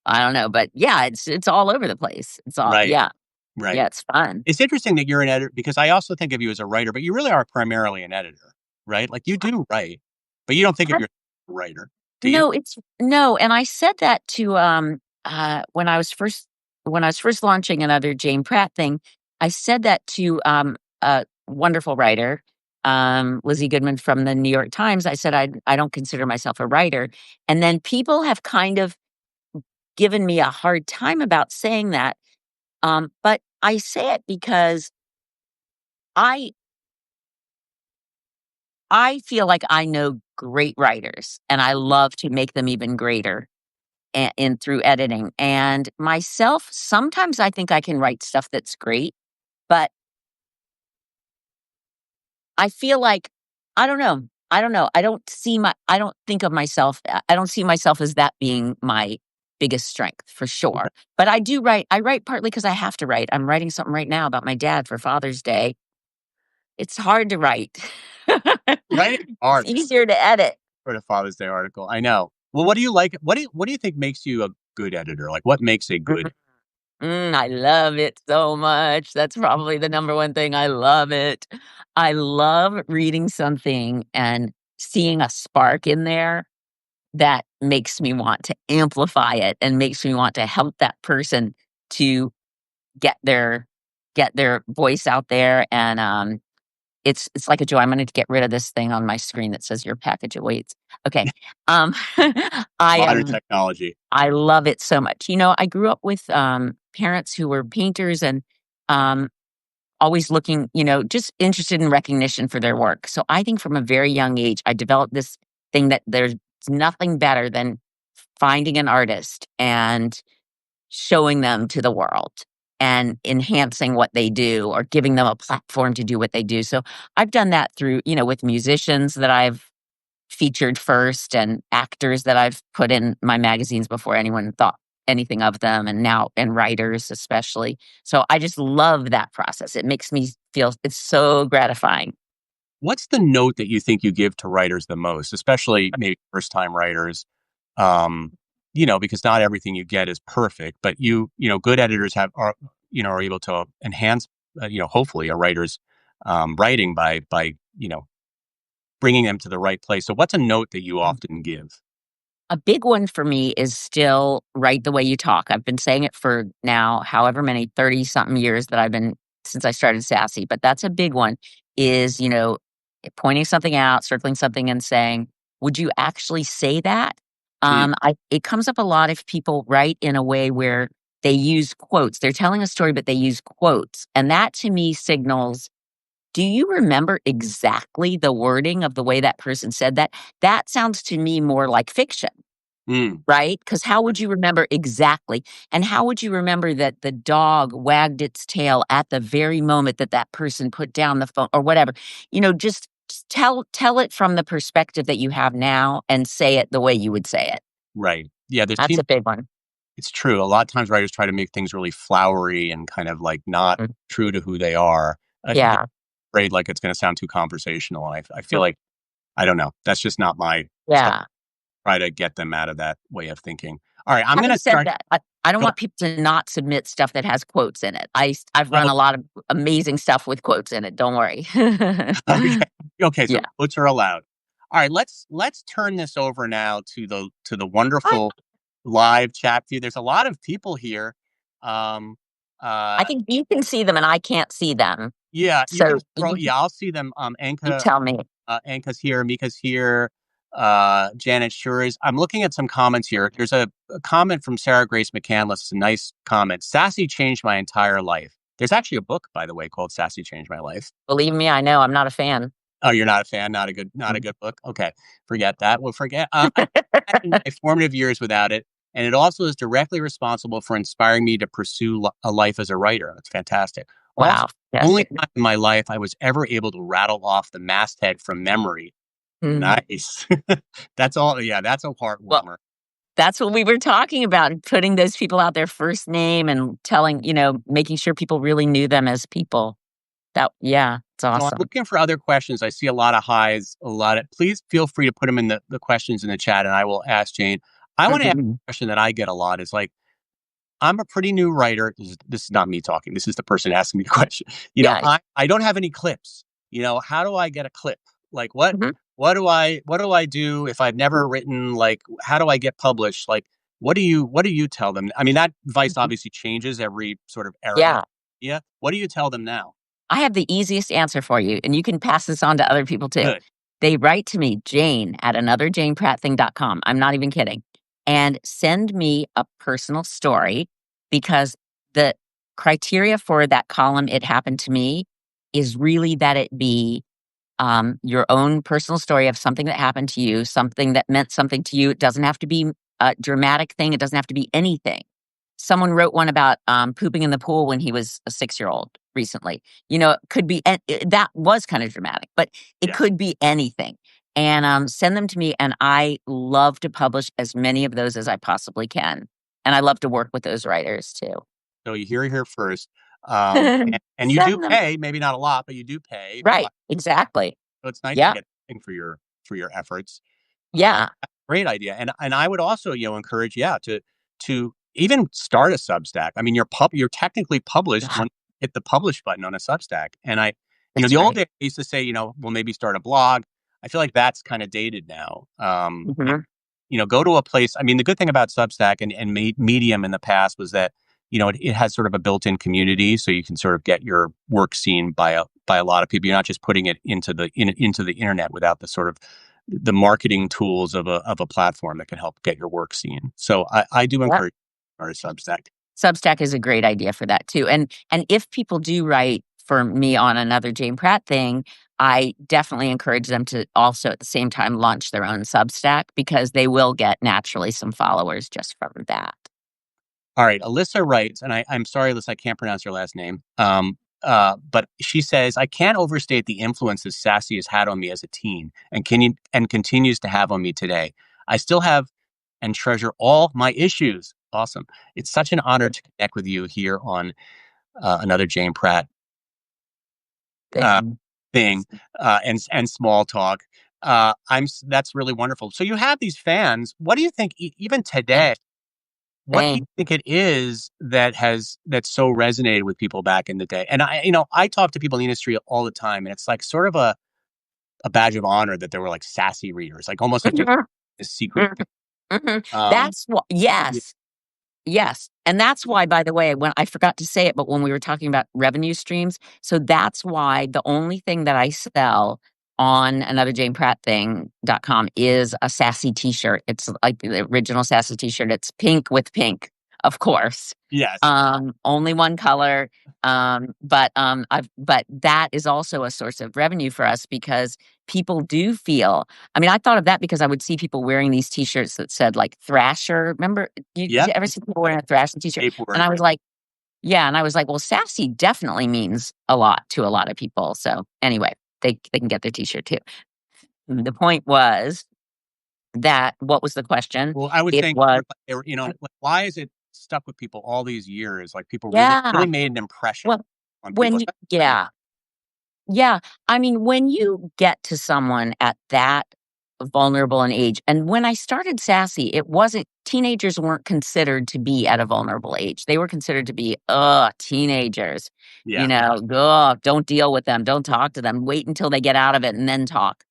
I don't know, but yeah, it's all over the place. It's all Right, yeah. right. Yeah, it's fun. It's interesting that you're an editor because I also think of you as a writer, but you really are primarily an editor, right? Like you do write, but you don't think of yourself as a writer, do you? No, it's no, and I said that to, when I was first launching another Jane Pratt thing, I said that to, a wonderful writer, Lizzie Goodman from the New York Times. I said, I don't consider myself a writer," and then people have kind of given me a hard time about saying that, but I say it because I I feel like I know great writers, and I love to make them even greater. In through editing. And myself, sometimes I think I can write stuff that's great, but I feel like I don't know. I don't know. I don't think of myself I don't see myself as that being my biggest strength for sure. But I do write. I write partly because I have to write. I'm writing something right now about my dad for Father's Day. It's hard to write. Writing is It's hard easier to edit. for the Father's Day article. I know. Well, what do you like? What do you think makes you a good editor? Like, what makes a good? I love it so much. That's probably the number one thing. I love it. I love reading something and seeing a spark in there that makes me want to amplify it and makes me want to help that person to get their get their voice out there, and, it's like a joy. I'm gonna get rid of this thing on my screen that says your package awaits. Okay. Um, I Modern am technology. I love it so much. I grew up with, parents who were painters and, um, always looking, just interested in recognition for their work. So I think from a very young age, I developed this thing that there's nothing better than finding an artist and showing them to the world and enhancing what they do or giving them a platform to do what they do. So I've done that through, with musicians that I've featured first and actors that I've put in my magazines before anyone thought anything of them, and now and writers especially. So I just love that process. It makes me feel it's so gratifying. What's the note that you think you give to writers the most, especially maybe first time writers? Um, because not everything you get is perfect, but good editors are able to enhance, hopefully a writer's writing by bringing them to the right place. So, what's a note that you often give? A big one for me is still write the way you talk. I've been saying it for now, however many 30 something years that I've been since I started Sassy, but that's a big one is, pointing something out, circling something and saying, would you actually say that? Mm, It comes up a lot if people write in a way where they use quotes. They're telling a story, but they use quotes. And that to me signals, do you remember exactly the wording of the way that person said that? That sounds to me more like fiction. mm, Right? Because how would you remember exactly? And how would you remember that the dog wagged its tail at the very moment that that person put down the phone or whatever? Just tell it from the perspective that you have now and say it the way you would say it. right. Yeah, That's a big one. it's true. A lot of times writers try to make things really flowery and kind of like not Mm, true to who they are. They're yeah. afraid like it's going to sound too conversational. And I feel Mm, like, I don't know, that's just not my style. yeah. Try to get them out of that way of thinking. All right, I'm going Having to said start. that, I don't Go. want people to not submit stuff that has quotes in it. I've run Oh, a lot of amazing stuff with quotes in it, don't worry. okay. Okay, so Yeah. quotes are allowed. All right, let's turn this over now to the I wonderful live chat view. There's a lot of people here. Um, I uh, think you can see them and I can't see them. yeah, you can So scroll. Yeah, I'll see them. you tell me. Anka's here, Mika's here, Janet sure is. I'm looking at some comments here. There's a comment from Sarah Grace McCandless. It's a nice comment. Sassy changed my entire life. There's actually a book, by the way, called Sassy Changed My Life. Believe me, I know, I'm not a fan. Oh, you're not a fan? Not a Mm. good book? Okay, forget that. We'll forget. I imagine my formative years without it, and it also is directly responsible for inspiring me to pursue a life as a writer. That's fantastic. Also, Wow, yes. only time in my life I was ever able to rattle off the masthead from memory. Mhm. Nice. That's all. Yeah, that's a Well, heartwarmer. that's what we were talking about, putting those people out their first name and telling making sure people really knew them as people. Yeah, it's So I'm awesome. looking for other questions. I see a lot of highs, a lot of. Please feel free to put them in the questions in the chat, and I will ask Jane. I want to ask Mhm. a question that I get a lot. Is like, I'm a pretty new writer. This is not me talking. This is the person asking me the question. Yeah. I don't have any clips. How do I get a clip? Like Mhm, what do I do if I've never written? Like, how do I get published? Like, what do you tell them? I mean, that advice mhm. obviously changes every sort of era. Yeah. Yeah. What do you tell them now? I have the easiest answer for you, and you can pass this on to other people too. Good. They write to me, Jane at anotherjaneprattthing.com. I'm not even kidding. And send me a personal story because the criteria for that column, It Happened to Me, is really that it be your own personal story of something that happened to you, something that meant something to you. It doesn't have to be a dramatic thing, it doesn't have to be anything. Someone wrote one about, pooping in the pool when he was a six-year-old recently. It could be that was kind of dramatic, but it Yeah. could be anything. And, send them to me, and I love to publish as many of those as I possibly can. And I love to work with those writers too. So you hear it here first. And you do Send them. pay, maybe not a lot, but you do pay. Right, exactly. So it's nice to Yeah, get something for your efforts. yeah. Great idea. And I would also, encourage, yeah, to even start a Substack. I mean, you're technically published when you hit the publish button on a Substack. And That's the old right. days I used to say, well, maybe start a blog. I feel like that's kind of dated now. Mhm. Go to a place. I mean, the good thing about Substack and Medium in the past was that, it has sort of a built-in community, so you can sort of get your work seen by a lot of people. You're not just putting it into the internet without the sort of the marketing tools of a platform that can help get your work seen. So I do Yep. encourage our Substack. Substack is a great idea for that too. And if people do write for me on another Jane Pratt thing, I definitely encourage them to also at the same time launch their own Substack because they will get naturally some followers just from that. All right, Alyssa writes, and I'm sorry, Alyssa, I can't pronounce your last name. But she says, I can't overstate the influences Sassy has had on me as a teen and continues to have on me today. I still have and treasure all my issues. Awesome. It's such an honor to connect with you here on another Jane Pratt uh, Thing. thing and small talk. That's really wonderful. So you have these fans. What do you think, even today? Thanks. What do you Thanks. think it is that's so resonated with people back in the day? And I talk to people in the industry all the time, and it's like sort of a badge of honor that they were like Sassy readers, like almost like there's Mhm, a secret mhm, thing. mhm. Um, That's what, yeah, yes. Yes, and that's why, by the way, when I forgot to say it, but when we were talking about revenue streams, so that's why the only thing that I sell on anotherjaneprattthing.com is a Sassy t-shirt. It's like the original Sassy t-shirt. It's pink with pink, of course. yes, Only one color. But that is also a source of revenue for us because people do feel, I mean, I thought of that because I would see people wearing these t-shirts that said like Thrasher. Remember, did yeah. you ever see people wearing a Thrasher t-shirt? And Skateboard, I was right? like, yeah. And I was like, well, Sassy definitely means a lot to a lot of people. So anyway, they can get their t-shirt too. The point was that what was the question? Well, I was It saying, was, like, why is it stuck with people all these years? Like people really, yeah. really made an impression Well, on people, when you, especially women. yeah. Yeah, I mean, when you get to someone at that vulnerable an age, and when I started Sassy, it wasn't, teenagers weren't considered to be at a vulnerable age. They were considered to be, teenagers. Yeah, Don't deal with them, don't talk to them, wait until they get out of it and then talk.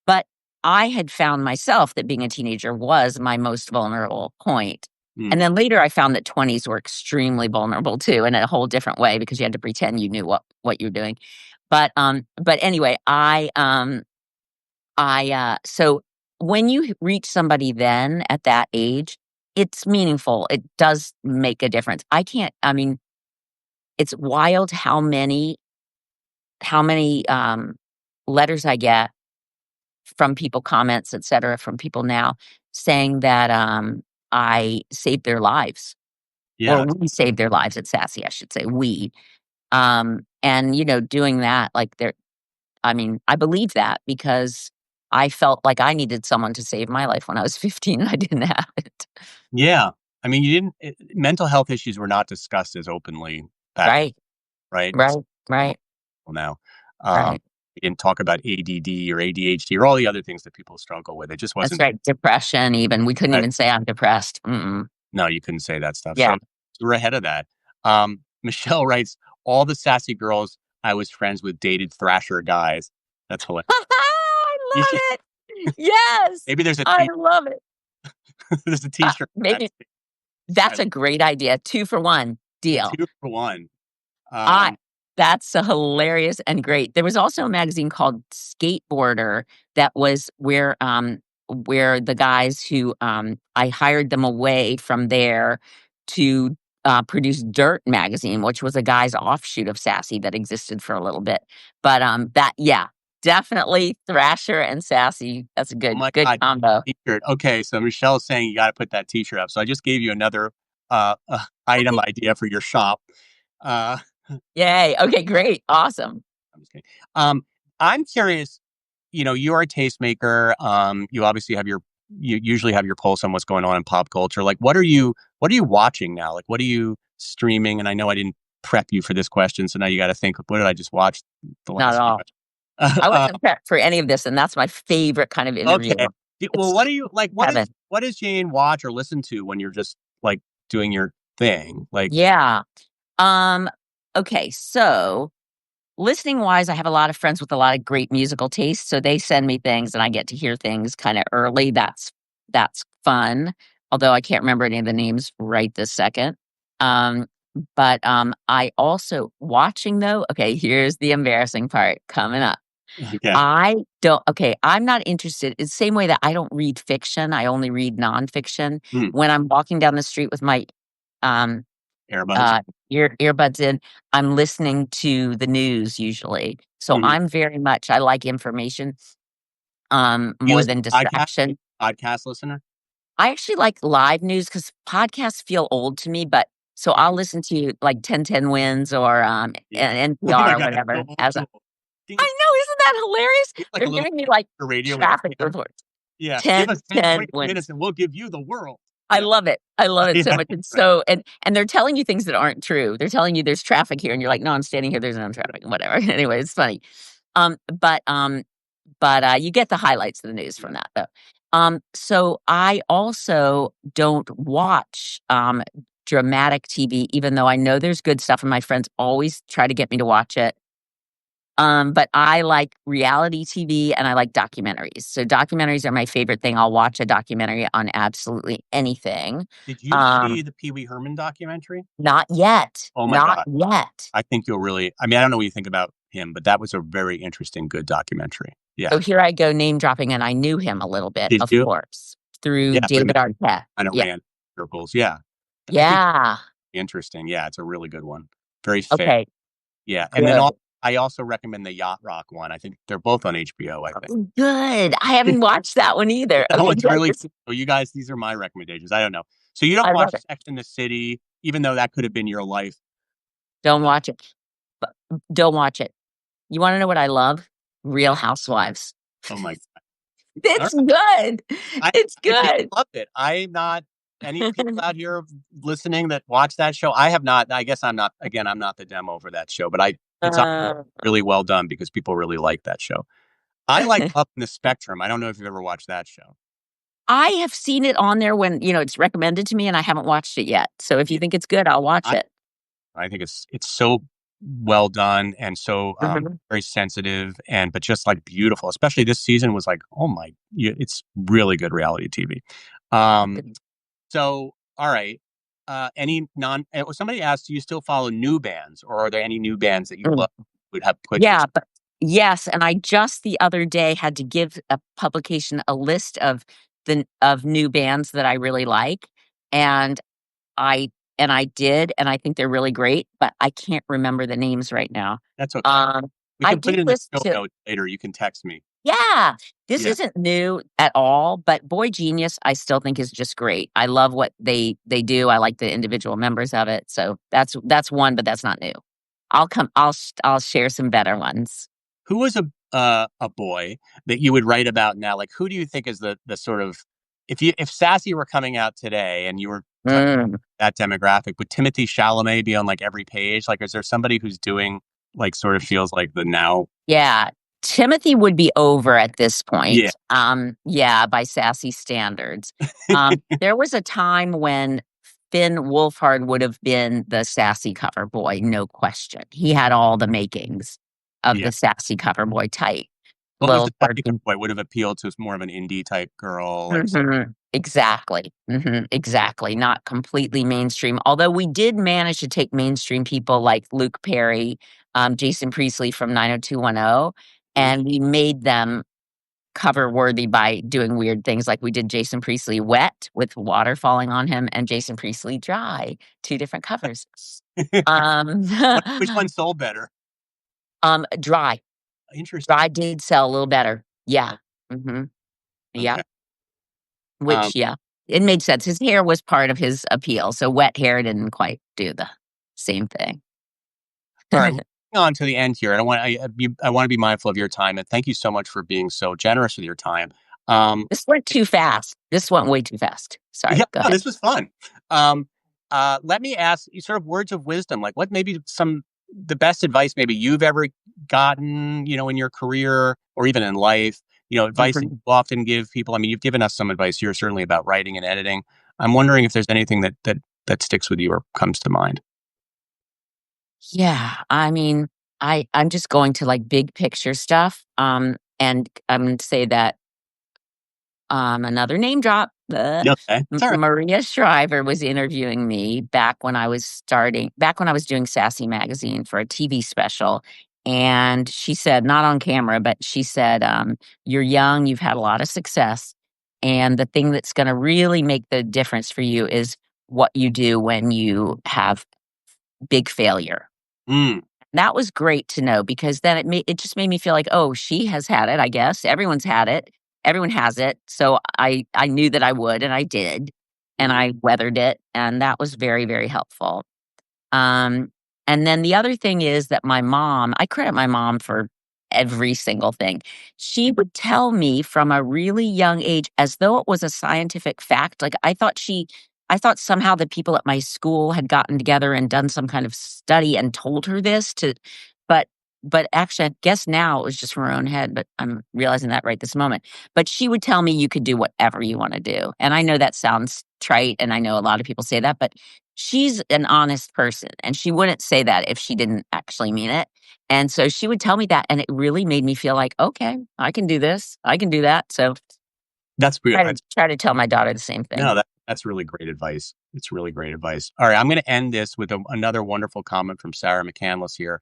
But I had found myself that being a teenager was my most vulnerable point. And mm, then later I found that 20s were extremely vulnerable too in a whole different way because you had to pretend you knew what you're doing. But anyway, so when you reach somebody then at that age, it's meaningful. It does make a difference. I mean, it's wild how many letters I get from people, comments, etcetera, from people now saying that, I saved their lives, yeah, or that's we saved their lives at Sassy, I should say, we. And, doing that, like, I mean, I believe that because I felt like I needed someone to save my life when I was 15 and I didn't have it. yeah. I mean, mental health issues were not discussed as openly back then, Right, right? It's right, more right, now. Um, right. we didn't talk about ADD or ADHD or all the other things that people struggle with. It just That's wasn't. right, depression even, we couldn't even say I'm depressed, mm-mm. No, you couldn't say that stuff. Yeah. So we're ahead of that. Michelle writes, all the Sassy girls I was friends with dated Thrasher guys. That's hilarious. I love it! Yes, Maybe there's a I love it. there's a t-shirt Maybe that's that's a great idea, 2 for 1, a deal. 2 for 1. I Um, That's a hilarious and great. There was also a magazine called Skateboarder that was where the guys who, I hired them away from there to, produce Dirt magazine, which was a guy's offshoot of Sassy that existed for a little bit. But, yeah, definitely Thrasher and Sassy. That's a oh good my good God, combo. t-shirt. Okay, so Michelle's saying you got to put that t-shirt up. So I just gave you another item idea for your shop. Uh, Yay. Okay, great. Awesome. I'm just kidding. Um, I'm curious. You're a tastemaker. You obviously you usually have your pulse on what's going on in pop culture. Like, what are you watching now? Like, what are you streaming? And I know I didn't prep you for this question, so now you got to think, what did I just watch the Not at last few all. months? I uh, wasn't prepped for any of this, and that's my favorite kind of interview. okay. Well, It's what do you like? heaven. What does Jane watch or listen to when you're just like doing your thing. Like, Yeah. Um, okay, so listening wise, I have a lot of friends with a lot of great musical taste, so they send me things and I get to hear things kind of early. That's fun. Although I can't remember any of the names right this second. Um, but I also watching though, okay, here's the embarrassing part coming up. yeah, I don't okay, I'm not interested. It's the same way that I don't read fiction. I only read nonfiction. mm, When I'm walking down the street with my um Airbuds. uh, earbuds in, I'm listening to the news usually. So Mhm. I'm very much I like information, You more listen than to podcast? distraction. Podcast listener? I actually like live news because podcasts feel old to me, but so I'll listen to like 1010 Wins or, Yeah. Oh my NPR or God, that's so whatever old as a school. Ding, I know, isn't that hilarious? it's like They're a little giving me like radio with traffic AM. reports. Yeah. Give us 10 1010 quick Wins. minutes and we'll give you the world. I Yeah. love it. I love it so Yeah. much. It's Right. so and they're telling you things that aren't true. They're telling you there's traffic here, and you're like, "No, I'm standing here. There's no traffic." Whatever. Anyway, it's funny. Um, but um, but you get the highlights of the news from that though. So I also don't watch dramatic TV, even though I know there's good stuff, and my friends always try to get me to watch it. But I like reality TV and I like documentaries. So documentaries are my favorite thing. I'll watch a documentary on absolutely anything. Did you see Um, the Pee Wee Herman documentary? Not yet. Oh my Not God. yet. I think you'll really, I mean, I don't know what you think about him, but that was a very interesting, good documentary. Yeah. So here I go name dropping, and I knew him a little bit, Did of you? course, through Yeah. But it David Arquette. kind of Yeah. ran circles. Yeah. I think Yeah. interesting. Yeah. It's a really good one. Very fair. Okay. Yeah. And then Good. I also recommend the Yacht Rock one. I think they're both on HBO, I think. Oh, good. I haven't watched that one either. That Okay, one's good. really cool. So you guys, these are my recommendations. I don't know. So you don't I love watch it. Sex in the City, even though that could have been your life. Don't watch it. But don't watch it. You wanna know what I love? Real Housewives. Oh my God. It's good. I It's I think good. I love it. I'm not any people out here listening that watch that show. I have not. I guess I'm not. Again, I'm not the demo for that show, but it's Uh, really well done because people really like that show. I like Up in the Spectrum. I don't know if you've ever watched that show. I have seen it on there when, it's recommended to me, and I haven't watched it yet. So if you Yeah, think it's good, I'll watch I it. I think it's so well done and so Mhm. very sensitive and but just like beautiful. Especially this season was like, oh my, it's really good reality TV. Um, So, all right. Any non? Somebody asked, do you still follow new bands, or are there any new bands that you Mm. love would have put your? Yeah, but yes, and I just the other day had to give a publication a list of new bands that I really like, and I I did, and I think they're really great, but I can't remember the names right now. That's okay. Um, We I can put do it in the listen show to notes later. You can text me. Yeah, this Yeah. isn't new at all, but Boy Genius, I still think is just great. I love what they do. I like the individual members of it. So that's one, but that's not new. I'll share some better ones. Who was a boy that you would write about now? Like, who do you think is the sort of if Sassy were coming out today and you were Mm. that demographic, would Timothy Chalamet be on like every page? Like, is there somebody who's doing like sort of feels like the now? Yeah. Timothy would be over at this Yeah. point. Yeah, by Sassy standards. There was a time when Finn Wolfhard would have been the Sassy cover boy, no question. He had all the makings of Yeah. the Sassy cover boy type. What was Little the Sassy quirky. Boy would have appealed to more of an indie type girl, like Mhm. Exactly. Exactly. Not completely mainstream. Although we did manage to take mainstream people like Luke Perry, Jason Priestley from 90210, mhm. and we made them cover worthy by doing weird things like we did Jason Priestley Wet with water falling on him and Jason Priestley Dry, 2 different covers. Um, Which one sold better? Dry. Interesting. Dry did sell a little better. Yeah. Mhm. Okay. Yep. Um, Which, yeah, it made sense. His hair was part of his appeal, so wet hair didn't quite do the same thing. all right. On to the end here. I want to be mindful of your time, and thank you so much for being so generous with your time. Um, This went too fast. This went way too fast. yeah, Sorry, go no, ahead. this was fun. Um, let me ask you sort of words of wisdom, like what maybe some the best advice maybe you've ever gotten, in your career or even in life, advice that you Mhm. often give people. I mean, you've given us some advice here, certainly about writing and editing. I'm wondering if there's anything that that sticks with you or comes to mind? Yeah, I mean, I'm just going to, like, big picture stuff, and I'm gonna say that, another name drop, Yeah, okay. It's all right. Maria Shriver was interviewing me back when I was doing Sassy magazine for a TV special, and she said, not on camera, but she said, "You're young, you've had a lot of success, and the thing that's gonna really make the difference for you is what you do when you have big failure." Mm, That was great to know because then it just made me feel like, "Oh, she has had it, I guess. Everyone's had it. Everyone has it." So I knew that I would, and I did, and mhm. I weathered it, and that was very, very helpful. Um, and then the other thing is that I credit my mom for every single thing. She would tell me from a really young age as though it was a scientific fact. Like I thought somehow the people at my school had gotten together and done some kind of study and told her this to but but actually I guess now it was just from her own head, but I'm realizing that right this moment. But she would tell me you could do whatever you want to do. And I know that sounds trite and I know a lot of people say that, but she's an honest person, and she wouldn't say that if she didn't actually mean it, and so she would tell me that, and it really made me feel like, "Okay, I can do this, I can do that," so That's real. try to tell my daughter the same thing. No, that's really great advice. It's really great advice. All right, I'm gonna end this with another wonderful comment from Sarah McCandless here.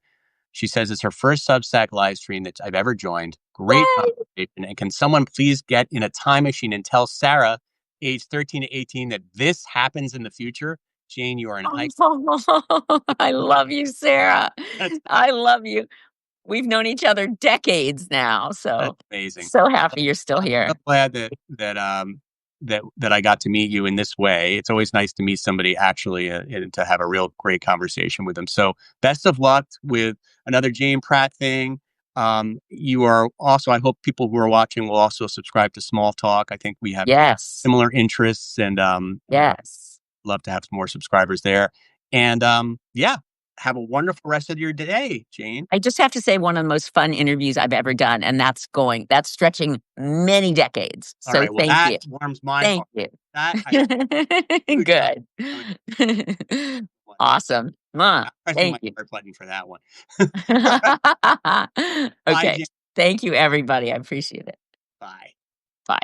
She says, "It's her first Substack live stream that I've ever joined. Great Yay! conversation, and can someone please get in a time machine and tell Sarah, age 13 to 18, that this happens in the future? Jane, you are an icon." I love you, Sarah. That's I love you. We've known each other decades now, that's so amazing. so happy you're still So here. glad that I got to meet you in this way. It's always nice to meet somebody actually and to have a real great conversation with them. So best of luck with another Jane Pratt thing. You are also. I hope people who are watching will also subscribe to Small Talk. I think we have Yes, similar interests, and yes. love to have some more subscribers there. And yeah, have a wonderful rest of your day, Jane. I just have to say one of the most fun interviews I've ever done, and that's stretching many decades. All So right. Well, thank that you. warms my Thank heart. you. That I huge Good. one. Awesome. Mwah. I'm pressing Thank my you. heart button for that one. Bye, Okay. Jane. Thank you, everybody. I appreciate it. Bye. Bye.